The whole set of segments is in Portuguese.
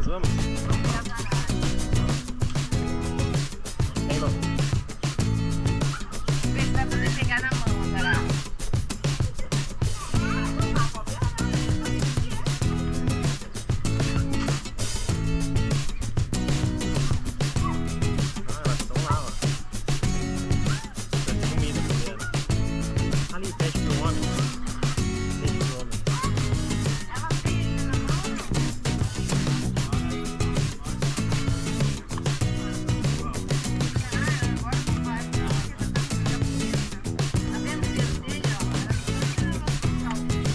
araras, vamos? Vem, vamos. Vê se vai poder pegar na mão as araras. Elas estão lá, ó. Tem comida primeiro. Ali, pede pro homem. Pede pro homem.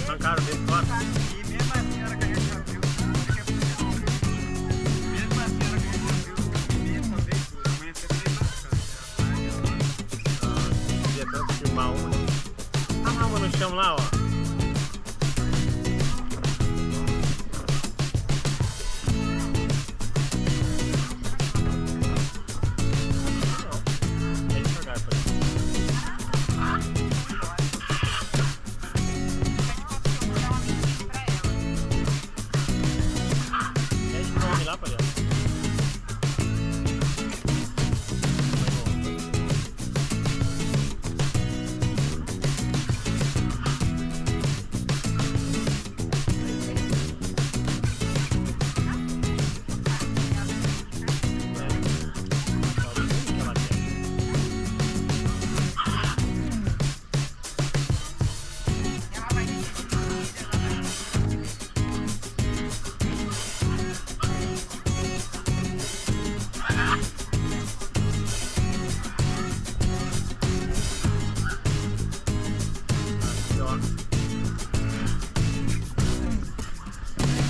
Arrancaram dele fora. E mesmo a senhora que a gente já viu, mesmo a senhora que a gente já viu, mesma vez, amanhã você tem bastante. Queria tanto filmar uma. Ah, lá uma no chão lá, ó. É devagar, pai. Pede pro homem lá, palhaço.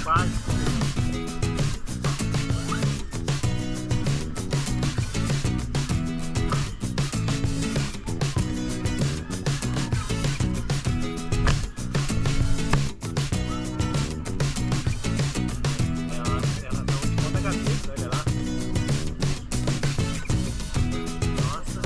Quase. Ela tá de ponta cabeça, olha lá. Nossa.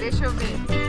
Deixa eu ver.